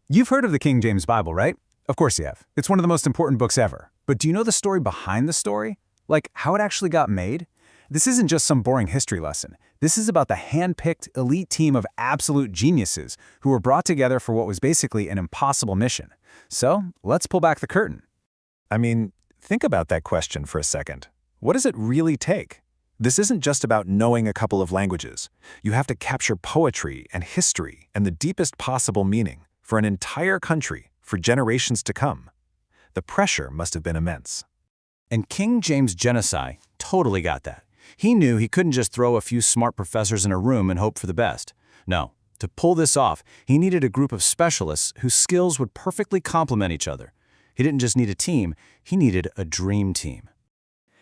You've heard of the King James Bible, right? Of course you have. It's one of the most important books ever. But do you know the story behind the story? Like, how it actually got made? This isn't just some boring history lesson. This is about the hand-picked, elite team of absolute geniuses who were brought together for what was basically an impossible mission. So, let's pull back the curtain. I mean, think about that question for a second. What does it really take? This isn't just about knowing a couple of languages. You have to capture poetry and history and the deepest possible meaning for an entire country for generations to come. The pressure must have been immense. And King James Genocide totally got that. He knew he couldn't just throw a few smart professors in a room and hope for the best. No, to pull this off, he needed a group of specialists whose skills would perfectly complement each other. He didn't just need a team, he needed a dream team.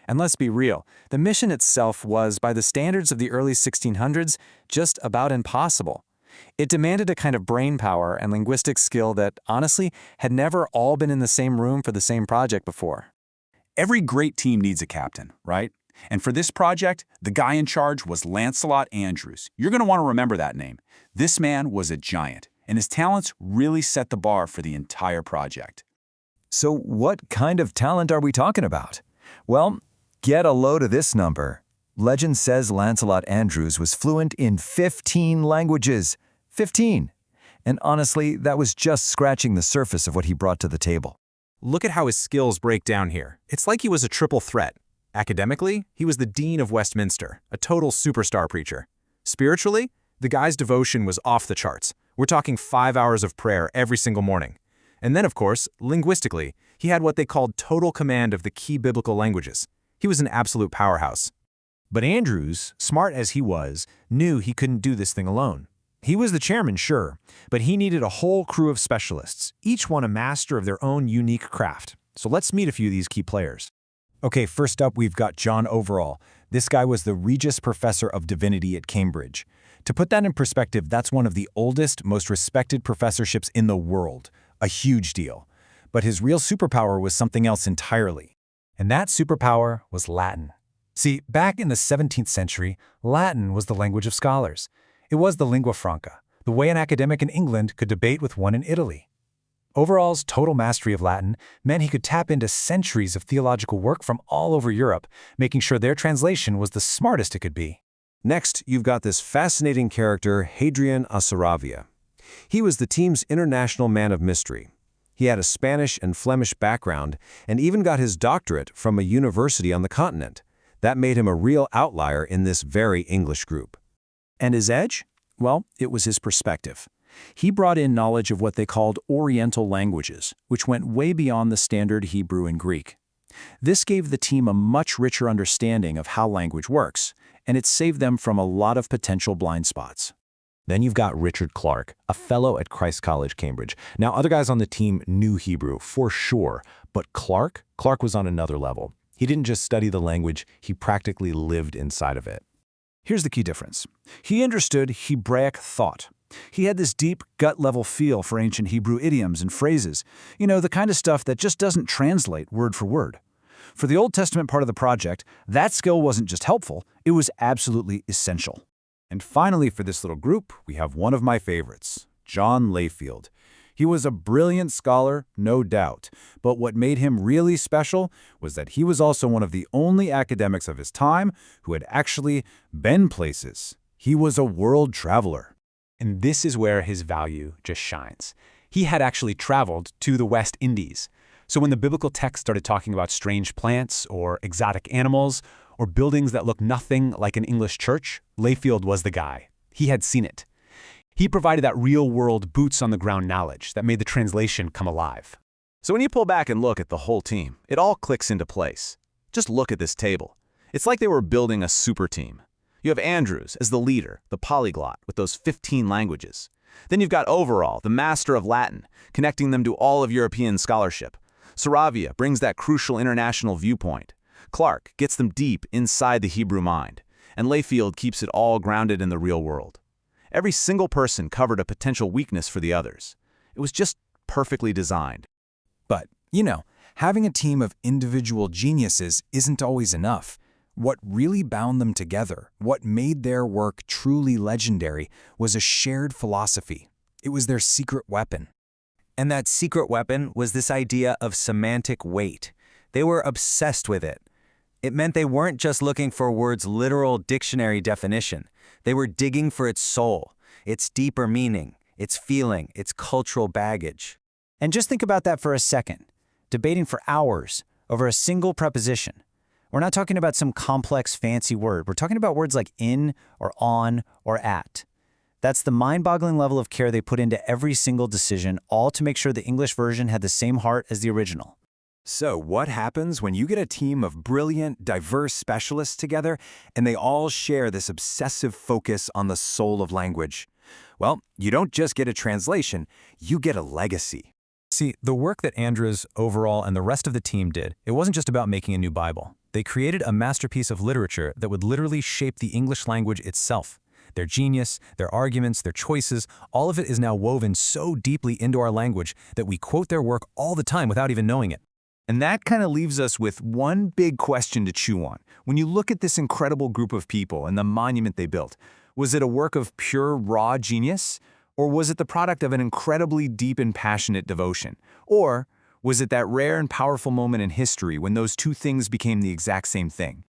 And let's be real, the mission itself was, by the standards of the early 1600s, just about impossible. It demanded a kind of brain power and linguistic skill that, honestly, had never all been in the same room for the same project before. Every great team needs a captain, right? And for this project, the guy in charge was Lancelot Andrews. You're going to want to remember that name. This man was a giant, and his talents really set the bar for the entire project. So what kind of talent are we talking about? Well, get a load of this number. Legend says Lancelot Andrews was fluent in 15 languages. 15! And honestly, that was just scratching the surface of what he brought to the table. Look at how his skills break down here. It's like he was a triple threat. Academically, he was the Dean of Westminster, a total superstar preacher. Spiritually, the guy's devotion was off the charts. We're talking 5 hours of prayer every single morning. And then, of course, linguistically, he had what they called total command of the key biblical languages. He was an absolute powerhouse. But Andrews, smart as he was, knew he couldn't do this thing alone. He was the chairman, sure, but he needed a whole crew of specialists, each one a master of their own unique craft. So let's meet a few of these key players. Okay, first up we've got John Overall. This guy was the Regius Professor of Divinity at Cambridge. To put that in perspective, that's one of the oldest, most respected professorships in the world. A huge deal. But his real superpower was something else entirely. And that superpower was Latin. See, back in the 17th century, Latin was the language of scholars. It was the lingua franca, the way an academic in England could debate with one in Italy. Overall's total mastery of Latin meant he could tap into centuries of theological work from all over Europe, making sure their translation was the smartest it could be. Next, you've got this fascinating character, Hadrian of Saravia. He was the team's international man of mystery. He had a Spanish and Flemish background and even got his doctorate from a university on the continent. That made him a real outlier in this very English group. And his edge? Well, it was his perspective. He brought in knowledge of what they called Oriental languages, which went way beyond the standard Hebrew and Greek. This gave the team a much richer understanding of how language works, and it saved them from a lot of potential blind spots. Then you've got Richard Clarke, a fellow at Christ College, Cambridge. Now, other guys on the team knew Hebrew, for sure, but Clarke was on another level. He didn't just study the language, he practically lived inside of it. Here's the key difference. He understood Hebraic thought. He had this deep, gut-level feel for ancient Hebrew idioms and phrases, the kind of stuff that just doesn't translate word for word. For the Old Testament part of the project, that skill wasn't just helpful, it was absolutely essential. And finally, for this little group, we have one of my favorites, John Layfield. He was a brilliant scholar, no doubt, but what made him really special was that he was also one of the only academics of his time who had actually been places. He was a world traveler. And this is where his value just shines. He had actually traveled to the West Indies. So when the biblical text started talking about strange plants or exotic animals or buildings that look nothing like an English church, Layfield was the guy. He had seen it. He provided that real-world boots-on-the-ground knowledge that made the translation come alive. So when you pull back and look at the whole team, it all clicks into place. Just look at this table. It's like they were building a super team. You have Andrews as the leader, the polyglot, with those 15 languages. Then you've got Overall, the master of Latin, connecting them to all of European scholarship. Saravia brings that crucial international viewpoint. Clarke gets them deep inside the Hebrew mind. And Layfield keeps it all grounded in the real world. Every single person covered a potential weakness for the others. It was just perfectly designed. But, having a team of individual geniuses isn't always enough. What really bound them together, what made their work truly legendary, was a shared philosophy. It was their secret weapon. And that secret weapon was this idea of semantic weight. They were obsessed with it. It meant they weren't just looking for a word's literal dictionary definition. They were digging for its soul, its deeper meaning, its feeling, its cultural baggage. And just think about that for a second, debating for hours over a single preposition. We're not talking about some complex, fancy word. We're talking about words like in, or on, or at. That's the mind-boggling level of care they put into every single decision, all to make sure the English version had the same heart as the original. So what happens when you get a team of brilliant, diverse specialists together and they all share this obsessive focus on the soul of language? Well, you don't just get a translation, you get a legacy. See, the work that Andrews, Overall, and the rest of the team did, it wasn't just about making a new Bible. They created a masterpiece of literature that would literally shape the English language itself. Their genius, their arguments, their choices, all of it is now woven so deeply into our language that we quote their work all the time without even knowing it. And that kind of leaves us with one big question to chew on. When you look at this incredible group of people and the monument they built, was it a work of pure, raw genius? Or was it the product of an incredibly deep and passionate devotion? Or was it that rare and powerful moment in history when those two things became the exact same thing?